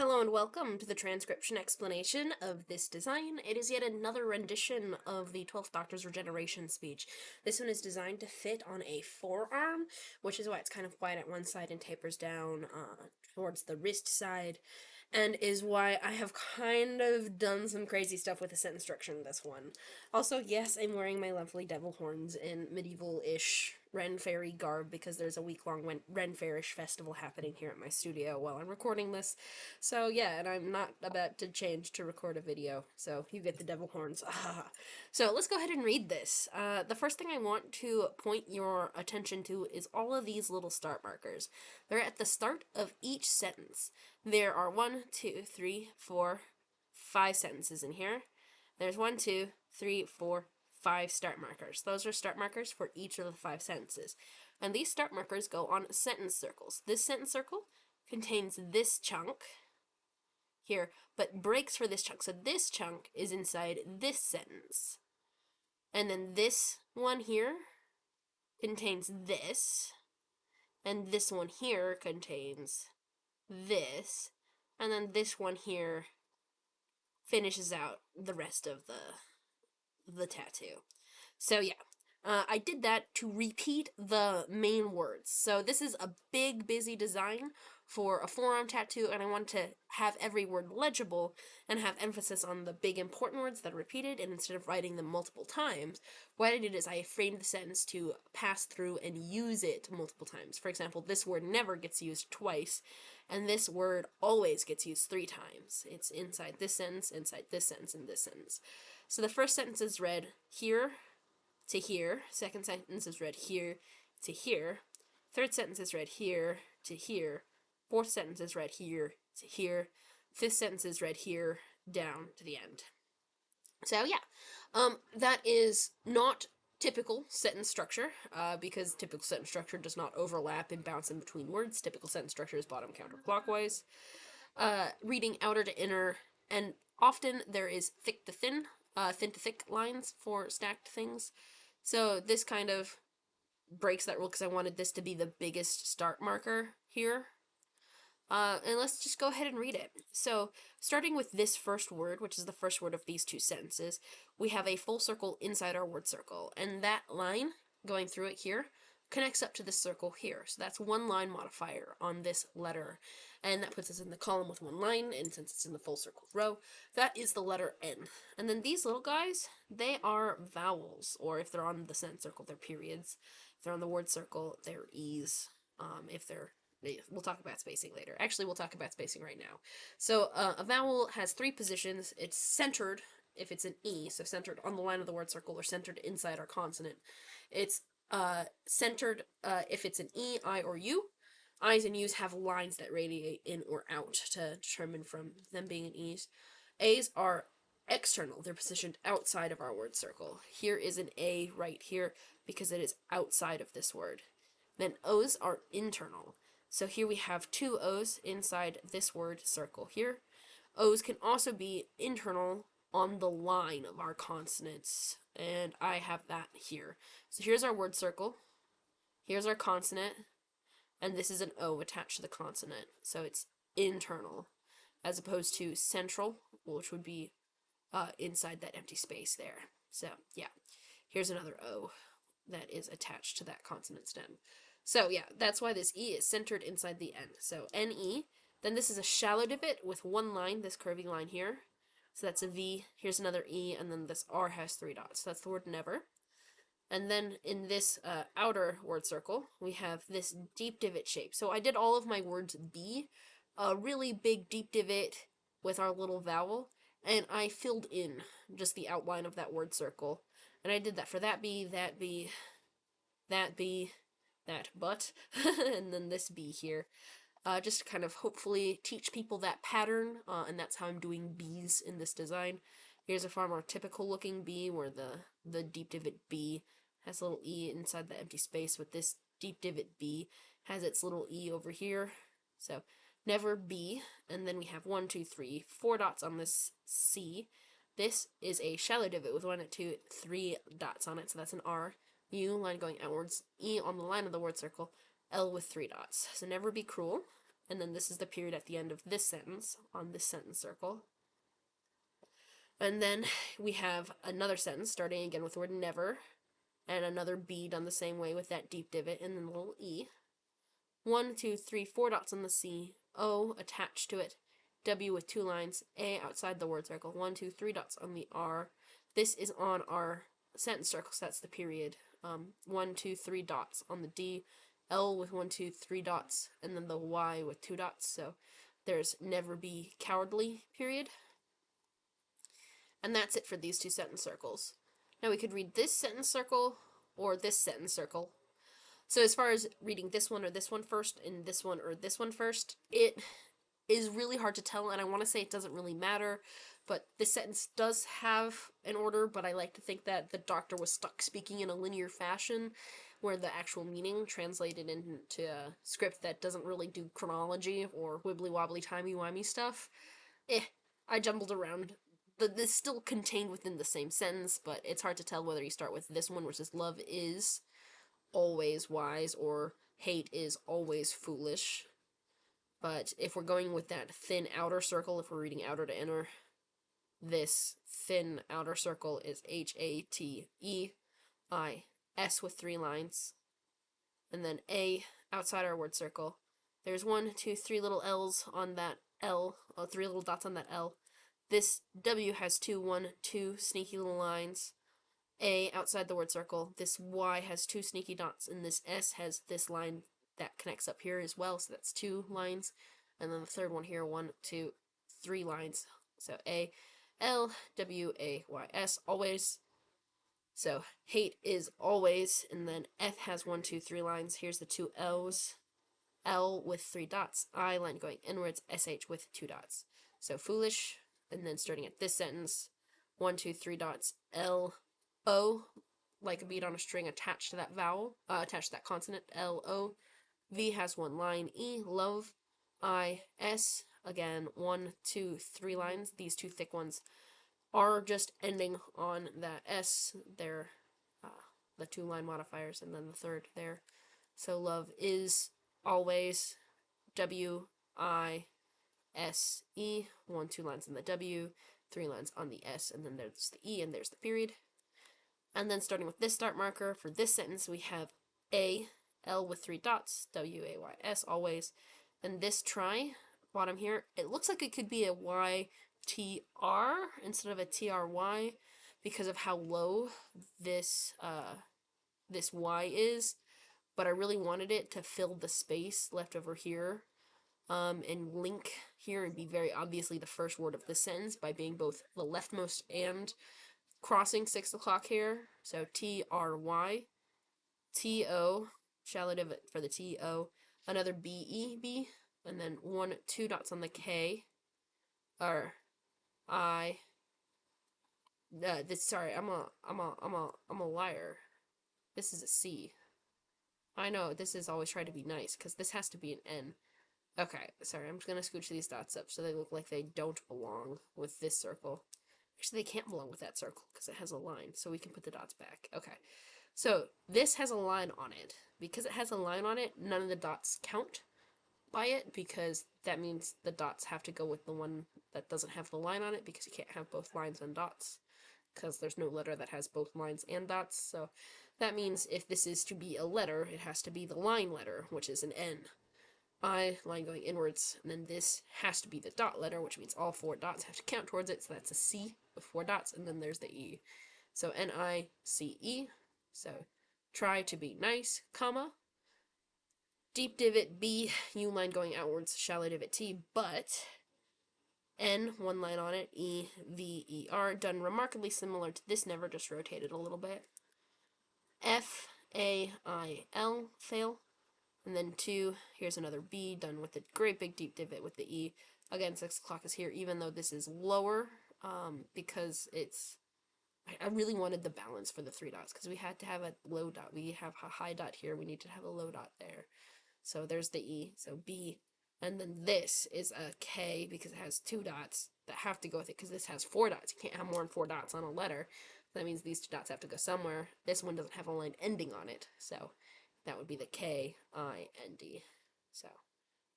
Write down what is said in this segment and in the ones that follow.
Hello and welcome to the transcription explanation of this design. It is yet another rendition of the 12th Doctor's regeneration speech. This one is designed to fit on a forearm, which is why it's kind of wide at one side and tapers down towards the wrist side, and is why I have kind of done some crazy stuff with the sentence structure in this one. Also, yes, I'm wearing my lovely devil horns in medieval-ish Ren Fairy garb because there's a week-long Ren Fairish festival happening here at my studio while I'm recording this. So yeah, and I'm not about to change to record a video, so you get the devil horns. So let's go ahead and read this. The first thing I want to point your attention to is all of these little start markers. They're at the start of each sentence. There are 1, 2, 3, 4, 5 sentences in here. There's 1, 2, 3, 4, 5 start markers. Those are start markers for each of the 5 sentences. And these start markers go on sentence circles. This sentence circle contains this chunk here, but breaks for this chunk. So this chunk is inside this sentence. And then this one here contains this. And this one here contains this. And then this one here finishes out the rest of the tattoo. So yeah, I did that to repeat the main words. So this is a big, busy design for a forearm tattoo, and I want to have every word legible and have emphasis on the big, important words that are repeated, and instead of writing them multiple times, what I did is I framed the sentence to pass through and use it multiple times. For example, this word never gets used twice, and this word always gets used 3 times. It's inside this sentence, inside this sentence, and this sentence. So the first sentence is read here to here. Second sentence is read here to here. Third sentence is read here to here. Fourth sentence is read here to here. Fifth sentence is read here down to the end. So yeah, that is not typical sentence structure, because typical sentence structure does not overlap and bounce in between words. Typical sentence structure is bottom counterclockwise. Reading outer to inner, and often there is thick to thin, thin to thick lines for stacked things. So this kind of breaks that rule because I wanted this to be the biggest start marker here. And let's just go ahead and read it. So, starting with this first word, which is the first word of these 2 sentences, we have a full circle inside our word circle, and that line going through it here connects up to this circle here. So that's 1 line modifier on this letter, and that puts us in the column with 1 line, and since it's in the full circle row, that is the letter N. And then these little guys, they are vowels, or if they're on the sentence circle, they're periods. If they're on the word circle, they're E's. If they're We'll talk about spacing later. Actually, we'll talk about spacing right now. So, a vowel has 3 positions. It's centered if it's an E, so centered on the line of the word circle, or centered inside our consonant. It's centered if it's an E, I, or U. I's and U's have lines that radiate in or out to determine from them being an E's. A's are external. They're positioned outside of our word circle. Here is an A right here because it is outside of this word. Then O's are internal. So here we have 2 O's inside this word circle here. O's can also be internal on the line of our consonants, and I have that here. So here's our word circle, here's our consonant, and this is an O attached to the consonant, so it's internal, as opposed to central, which would be inside that empty space there. So yeah, here's another O that is attached to that consonant stem. So yeah, that's why this E is centered inside the N. So N-E, then this is a shallow divot with 1 line, this curvy line here. So that's a V, here's another E, and then this R has 3 dots. So that's the word never. And then in this outer word circle, we have this deep divot shape. So I did all of my words B, a really big deep divot with our little vowel, and I filled in just the outline of that word circle. And I did that for that B, that B, that B, that but, and then this B here. Just to kind of hopefully teach people that pattern, and that's how I'm doing B's in this design. Here's a far more typical looking B where the deep divot B has a little E inside the empty space, with this deep divot B has its little E over here. So never B, and then we have 1, 2, 3, 4 dots on this C. This is a shallow divot with 1, 2, 3 dots on it, so that's an R. U, line going outwards, E on the line of the word circle, L with 3 dots. So never be cruel. and then this is the period at the end of this sentence on this sentence circle. And then we have another sentence starting again with the word never, and another B done the same way with that deep divot and then the little E. 1, 2, 3, 4 dots on the C, O attached to it, W with 2 lines, A outside the word circle, 1, 2, 3 dots on the R. This is on our sentence circle, so that's the period. 1, 2, 3 dots on the D, L with 1, 2, 3 dots, and then the Y with 2 dots, so there's never be cowardly, period. And that's it for these 2 sentence circles. Now we could read this sentence circle or this sentence circle. So as far as reading this one or this one first and this one or this one first, it is really hard to tell, and I want to say it doesn't really matter, but this sentence does have an order, but I like to think that the doctor was stuck speaking in a linear fashion where the actual meaning translated into a script that doesn't really do chronology or wibbly-wobbly timey-wimey stuff. I jumbled around. This still contained within the same sentence, but it's hard to tell whether you start with this one, which is love is always wise, or hate is always foolish. But if we're going with that thin outer circle, if we're reading outer to inner, this thin outer circle is H-A-T-E-I-S with 3 lines. And then A outside our word circle. There's 1, 2, 3 little L's on that L, 3 little dots on that L. This W has 1, 2 sneaky little lines. A outside the word circle. This Y has 2 sneaky dots, and this S has this line that connects up here as well, so that's 2 lines. And then the third one here, 1, 2, 3 lines. So A, L, W, A, Y, S, always. So hate is always, and then F has 1, 2, 3 lines. Here's the 2 L's. L with 3 dots. I line going inwards, SH with 2 dots. So foolish, and then starting at this sentence, 1, 2, 3 dots, L, O, like a bead on a string attached to that vowel, attached to that consonant, L, O. V has 1 line, E, love, I, S, again, 1, 2, 3 lines. These 2 thick ones are just ending on that S. They're the 2 line modifiers, and then the third there. So love is always, W, I, S, E, 1, 2 lines on the W, 3 lines on the S, and then there's the E, and there's the period. And then starting with this start marker, for this sentence we have A, L with 3 dots, W, A, Y, S, always. And this try, bottom here, it looks like it could be a Y, T, R instead of a T, R, Y because of how low this, this Y is. But I really wanted it to fill the space left over here and link here and be very obviously the first word of the sentence by being both the leftmost and crossing 6 o'clock here. So T-R-Y, T-O, shallow divot for the T-O, another B-E-B, and then 1, 2 dots on the K, or I, sorry, I'm a liar. This is a C. I know, this is always trying to be nice, because this has to be an N. Okay, sorry, I'm just gonna scooch these dots up so they look like they don't belong with this circle. Actually, they can't belong with that circle, because it has a line, so we can put the dots back. Okay, so this has a line on it. Because it has a line on it, none of the dots count by it, because that means the dots have to go with the one that doesn't have the line on it, because you can't have both lines and dots, because there's no letter that has both lines and dots. So that means if this is to be a letter, it has to be the line letter, which is an N. I, line going inwards, and then this has to be the dot letter, which means all 4 dots have to count towards it, so that's a C with 4 dots, and then there's the E. So N-I-C-E, so try to be nice, comma, deep divot B, U line going outwards, shallow divot T, but N, 1 line on it, E, V, E, R, done remarkably similar to this, never, just rotated a little bit. F, A, I, L, fail. And then 2, here's another B, done with a great big deep divot with the E. Again, 6 o'clock is here, even though this is lower, because it's, I really wanted the balance for the 3 dots, because we had to have a low dot. We have a high dot here, we need to have a low dot there. So there's the E, so B. And then this is a K, because it has 2 dots that have to go with it, because this has 4 dots. You can't have more than 4 dots on a letter. That means these 2 dots have to go somewhere. This one doesn't have a line ending on it, so that would be the K-I-N-D. So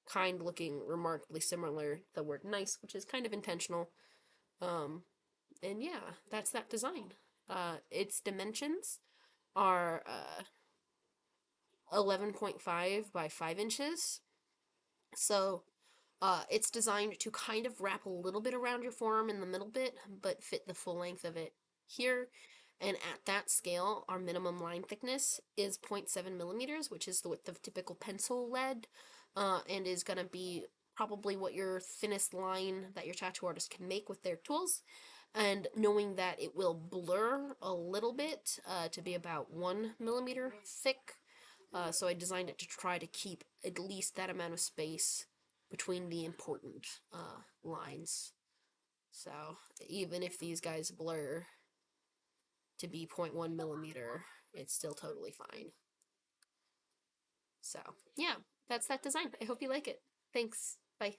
kind looking remarkably similar to the word nice, which is kind of intentional. And yeah, that's that design. Its dimensions are 11.5 by 5 inches. So it's designed to kind of wrap a little bit around your forearm in the middle bit, but fit the full length of it here. And at that scale, our minimum line thickness is 0.7 millimeters, which is the width of typical pencil lead, and is going to be probably what your thinnest line that your tattoo artist can make with their tools. And knowing that it will blur a little bit to be about 1 millimeter thick, so I designed it to try to keep at least that amount of space between the important lines. So even if these guys blur to be 0.1 millimeter, it's still totally fine. So yeah, that's that design. I hope you like it. Thanks. Bye.